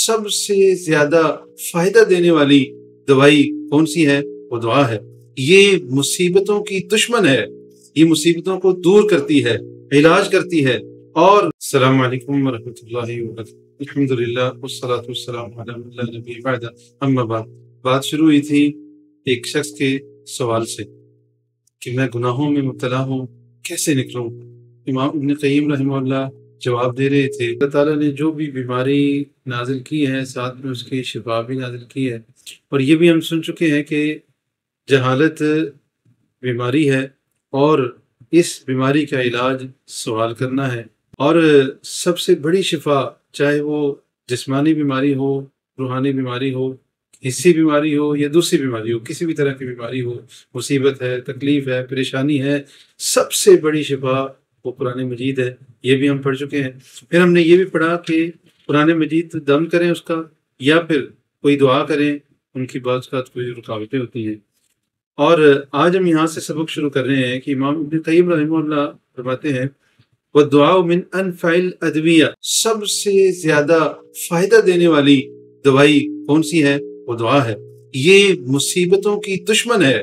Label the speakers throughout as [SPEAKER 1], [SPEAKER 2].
[SPEAKER 1] سب سے زیادہ فائدہ دینے والی دوائی کون سی ہے؟ وہ دعا ہے۔ یہ مصیبتوں کی دشمن ہے، یہ مصیبتوں کو دور کرتی ہے، علاج کرتی ہے۔ اور السلام علیکم ورحمۃ اللہ وبرکاتہ۔ الحمدللہ والصلاۃ والسلام علی من لا نبی بعد، اما بعد۔ بات شروع ہوئی تھی ایک شخص کے سوال سے کہ میں گناہوں میں مبتلا ہوں، کیسے نکلوں؟ امام ابن قیم رحمہ اللہ جواب دے رہے تھے اللہ تعالیٰ نے جو بھی بیماری نازل کی ہے ساتھ میں اس کی شفا بھی نازل کی ہے، اور یہ بھی ہم سن چکے ہیں کہ جہالت بیماری ہے اور اس بیماری کا علاج سوال کرنا ہے، اور سب سے بڑی شفا چاہے وہ جسمانی بیماری ہو، روحانی بیماری ہو، حسی بیماری ہو یا دوسری بیماری ہو، کسی بھی طرح کی بیماری ہو، مصیبت ہے، تکلیف ہے، پریشانی ہے، سب سے بڑی شفا وہ قرآن مجید ہے۔ یہ بھی ہم پڑھ چکے ہیں۔ پھر ہم نے یہ بھی پڑھا کہ قرآن مجید دم کریں اس کا، یا پھر کوئی دعا کریں، ان کی بعض اوقات کوئی رکاوٹیں ہوتی ہیں۔ اور آج ہم یہاں سے سبق شروع کر رہے ہیں کہ امام ابن قیم رحمہ اللہ فرماتے ہیں وَالدُّعَاءُ مِنْ أَنْفَعِ الْأَدْوِيَّةِ، سب سے زیادہ فائدہ دینے والی دوائی کون سی ہے؟ وہ دعا ہے۔ یہ مصیبتوں کی دشمن ہے،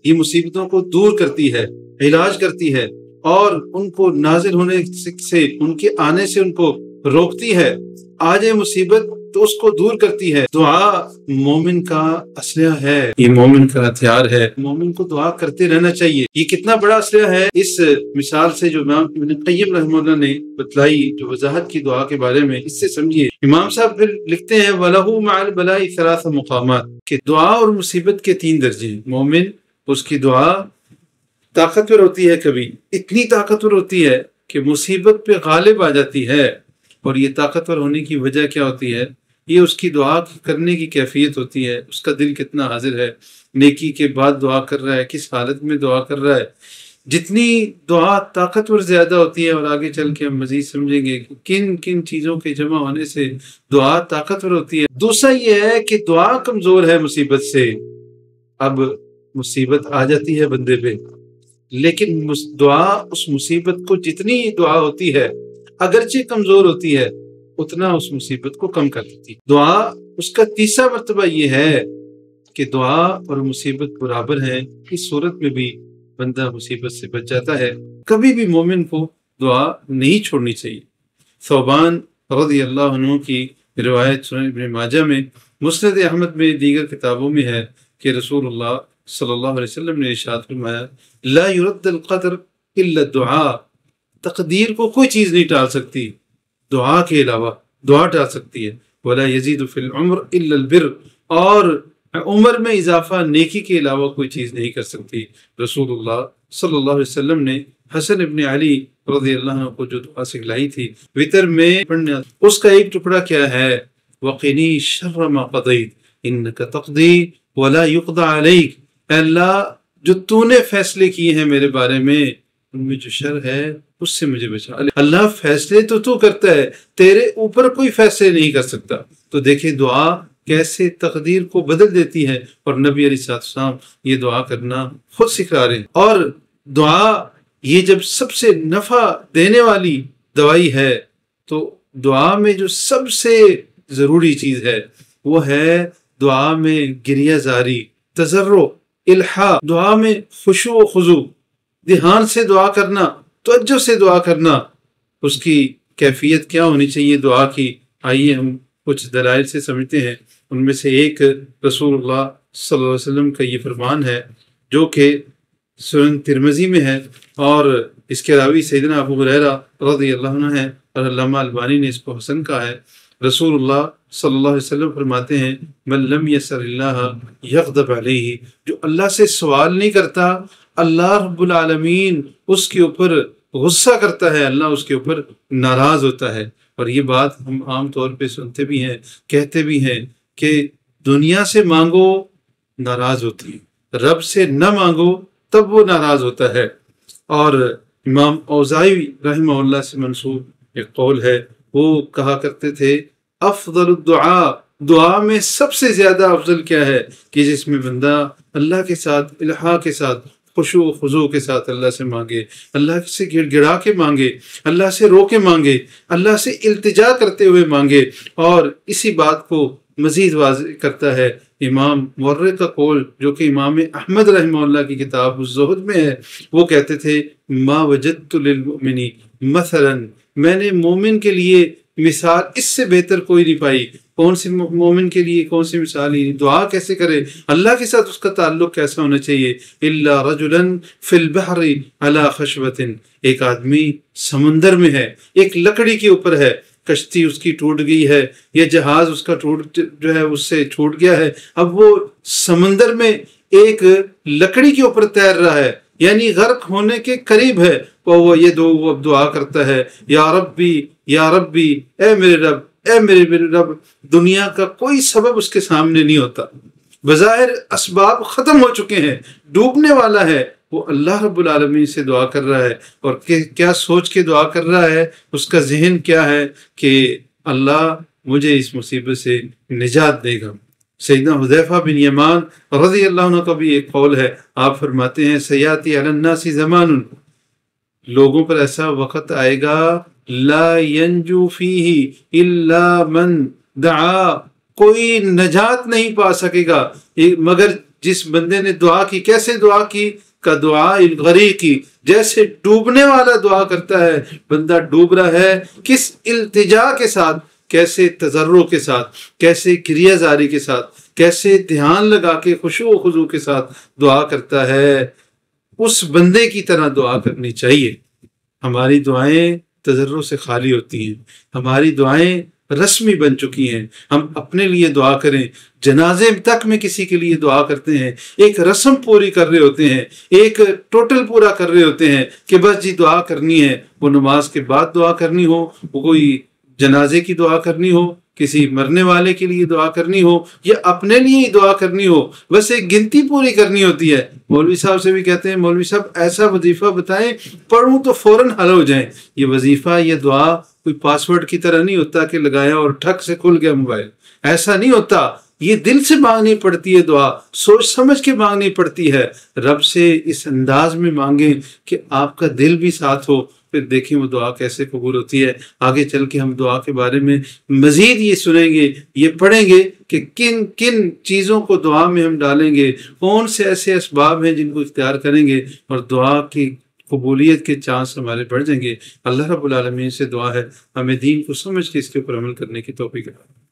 [SPEAKER 1] یہ مصیبتوں کو دور کرتی ہے، علاج کرتی ہے، اور ان کو نازل ہونے سے، ان کے آنے سے ان کو روکتی ہے۔ آ جائے مصیبت تو اس کو دور کرتی ہے۔ دعا مومن کا اسلحہ ہے، یہ مومن کا ہتھیار ہے۔ مومن کو دعا کرتے رہنا چاہیے۔ یہ کتنا بڑا اسلحہ ہے اس مثال سے جو امام ابن قیم رحمہ اللہ نے بتلائی، جو وضاحت کی دعا کے بارے میں، اس سے سمجھیے۔ امام صاحب پھر لکھتے ہیں وَلَهُ مَعَ الْبَلَاءِ ثَلَاثَ مُقَامَاتٍ، کہ دعا اور مصیبت کے 3 درجے ہیں۔ مومن، اس کی دعا طاقتور ہوتی ہے، کبھی اتنی طاقتور ہوتی ہے کہ مصیبت پہ غالب آ جاتی ہے، اور یہ طاقتور ہونے کی وجہ کیا ہوتی ہے؟ یہ اس کی دعا کرنے کی کیفیت ہوتی ہے، اس کا دل کتنا حاضر ہے، نیکی کے بعد دعا کر رہا ہے، کس حالت میں دعا کر رہا ہے۔ جتنی دعا طاقتور زیادہ ہوتی ہے، اور آگے چل کے ہم مزید سمجھیں گے کہ کن کن چیزوں کے جمع ہونے سے دعا طاقتور ہوتی ہے۔ دوسرا یہ ہے کہ دعا کمزور ہے مصیبت سے۔ اب مصیبت آ جاتی ہے بندے پہ، لیکن دعا اس مصیبت کو، جتنی دعا ہوتی ہے اگرچہ کمزور ہوتی ہے، اتنا اس مصیبت کو کم کر دیتی ہے۔ دعا اس کا تیسرا مرتبہ یہ ہے کہ دعا اور مصیبت برابر ہیں، اس صورت میں بھی بندہ مصیبت سے بچ جاتا ہے۔ کبھی بھی مومن کو دعا نہیں چھوڑنی چاہیے۔ ثوبان رضی اللہ عنہ کی روایت سنن ابن ماجہ میں، مسند احمد میں، دیگر کتابوں میں ہے کہ رسول اللہ صلی اللہ علیہ وسلم نے ارشاد فرمایا لا يرد القدر الا الدعاء، تقدیر کو کوئی چیز نہیں ٹال سکتی دعا کے علاوہ، دعا ٹال سکتی ہے۔ ولا يزيد في العمر الا البر، اور عمر میں اضافہ نیکی کے علاوہ کوئی چیز نہیں کر سکتی۔ رسول اللہ صلی اللہ علیہ وسلم نے حسن ابن علی رضی اللہ عنہ کو جو دعا سکھلائی تھی وتر میں پڑھنا، اس کا ایک ٹکڑا کیا ہے؟ وقنی شر ما قضیت انک تقضی ولا یقضى علیک، اے اللہ جو تو نے فیصلے کیے ہیں میرے بارے میں، ان میں جو شر ہے اس سے مجھے بچا۔ اللہ فیصلے تو کرتا ہے، تیرے اوپر کوئی فیصلے نہیں کر سکتا۔ تو دیکھیں دعا کیسے تقدیر کو بدل دیتی ہے، اور نبی علیہ السلام یہ دعا کرنا خود سکھا رہے ہیں۔ اور دعا یہ جب سب سے نفع دینے والی دوائی ہے، تو دعا میں جو سب سے ضروری چیز ہے وہ ہے دعا میں گریہ زاری، تضرع، الحاح، دعا میں خشوع و خضوع، دھیان سے دعا کرنا، توجہ سے دعا کرنا۔ اس کی کیفیت کیا ہونی چاہیے دعا کی؟ آئیے ہم کچھ دلائل سے سمجھتے ہیں۔ ان میں سے ایک رسول اللہ صلی اللہ علیہ وسلم کا یہ فرمان ہے جو کہ سنن ترمذی میں ہے، اور اس کے راوی سیدنا ابو ہریرہ رضی اللہ عنہ ہے، اور علامہ البانی نے اس کو حسن کہا ہے۔ رسول اللہ صلی اللہ علیہ وسلم فرماتے ہیں من لم یسر اللہ یغضب علیہ، جو اللہ سے سوال نہیں کرتا، اللہ رب العالمین اس کے اوپر غصہ کرتا ہے، اللہ اس کے اوپر ناراض ہوتا ہے۔ اور یہ بات ہم عام طور پہ سنتے بھی ہیں، کہتے بھی ہیں کہ دنیا سے مانگو ناراض ہوتی ہے، رب سے نہ مانگو تب وہ ناراض ہوتا ہے۔ اور امام اوزاعی رحمہ اللہ سے منسوب ایک قول ہے، وہ کہا کرتے تھے افضل الدعاء، دعا میں سب سے زیادہ افضل کیا ہے کہ جس میں بندہ اللہ کے ساتھ، الہا کے ساتھ خشوع و خضوع کے ساتھ اللہ سے مانگے، اللہ سے گڑ گڑا کے مانگے، اللہ سے رو کے مانگے، اللہ سے التجا کرتے ہوئے مانگے۔ اور اسی بات کو مزید واضح کرتا ہے امام مورخ کا قول، جو کہ امام احمد رحمہ اللہ کی کتاب الزہد میں ہے۔ وہ کہتے تھے ما وجدت للمؤمن مثلا، میں نے مومن کے لیے مثال اس سے بہتر کوئی نہیں پائی۔ کون سی مومن کے لیے کون سی مثال ہی، دعا کیسے کرے، اللہ کے ساتھ اس کا تعلق کیسا ہونا چاہیے۔ الا رجلا فی البحر علی خشبۃ، ایک آدمی سمندر میں ہے، ایک لکڑی کے اوپر ہے، کشتی اس کی ٹوٹ گئی ہے یا جہاز اس کا جو ہے اس سے چھوٹ گیا ہے، اب وہ سمندر میں ایک لکڑی کے اوپر تیر رہا ہے، یعنی غرق ہونے کے قریب ہے۔ وہ یہ اب دعا کرتا ہے، یا ربی یا ربی، اے میرے رب، اے میرے رب۔ دنیا کا کوئی سبب اس کے سامنے نہیں ہوتا، بظاہر اسباب ختم ہو چکے ہیں، ڈوبنے والا ہے، وہ اللہ رب العالمین سے دعا کر رہا ہے۔ اور کیا سوچ کے دعا کر رہا ہے، اس کا ذہن کیا ہے کہ اللہ مجھے اس مصیبت سے نجات دے گا۔ سیدنا حذیفہ بن یمان رضی اللہ عنہ کا بھی ایک قول ہے، آپ فرماتے ہیں سیاتی علی الناس زمان، لوگوں پر ایسا وقت آئے گا لا ینجو فیہ الا من دعا، کوئی نجات نہیں پا سکے گا مگر جس بندے نے دعا کی۔ کیسے دعا کی؟ کا دعا الغریق کی، جیسے ڈوبنے والا دعا کرتا ہے۔ بندہ ڈوب رہا ہے، کس التجا کے ساتھ، کیسے تضرع کے ساتھ، کیسے کریا زاری کے ساتھ، کیسے دھیان لگا کے خشوع و خضوع کے ساتھ دعا کرتا ہے، اس بندے کی طرح دعا کرنی چاہیے۔ ہماری دعائیں تضرع سے خالی ہوتی ہیں، ہماری دعائیں رسمی بن چکی ہیں۔ ہم اپنے لیے دعا کریں، جنازے تک میں کسی کے لیے دعا کرتے ہیں، ایک رسم پوری کر رہے ہوتے ہیں، ایک ٹوٹل پورا کر رہے ہوتے ہیں کہ بس جی دعا کرنی ہے۔ وہ نماز کے بعد دعا کرنی ہو، وہ کوئی جنازے کی دعا کرنی ہو، کسی مرنے والے کے لیے دعا کرنی ہو، یا اپنے لیے ہی دعا کرنی ہو، بس ایک گنتی پوری کرنی ہوتی ہے۔ مولوی صاحب سے بھی کہتے ہیں مولوی صاحب ایسا وظیفہ بتائیں پڑھوں تو فوراً حل ہو جائیں۔ یہ وظیفہ، یہ دعا کوئی پاس ورڈ کی طرح نہیں ہوتا کہ لگایا اور ٹھک سے کھل گیا موبائل، ایسا نہیں ہوتا۔ یہ دل سے مانگنی پڑتی ہے دعا، سوچ سمجھ کے مانگنی پڑتی ہے۔ رب سے اس انداز میں مانگیں کہ آپ کا دل بھی ساتھ ہو، پھر دیکھیں وہ دعا کیسے قبول ہوتی ہے۔ آگے چل کے ہم دعا کے بارے میں مزید یہ سنیں گے، یہ پڑھیں گے کہ کن کن چیزوں کو دعا میں ہم ڈالیں گے، کون سے ایسے اسباب ہیں جن کو اختیار کریں گے، اور دعا کی قبولیت کے چانس ہمارے بڑھ جائیں گے۔ اللہ رب العالمین سے دعا ہے ہمیں دین کو سمجھ کے اس کے اوپر عمل کرنے کی توفیق عطا فرمائے۔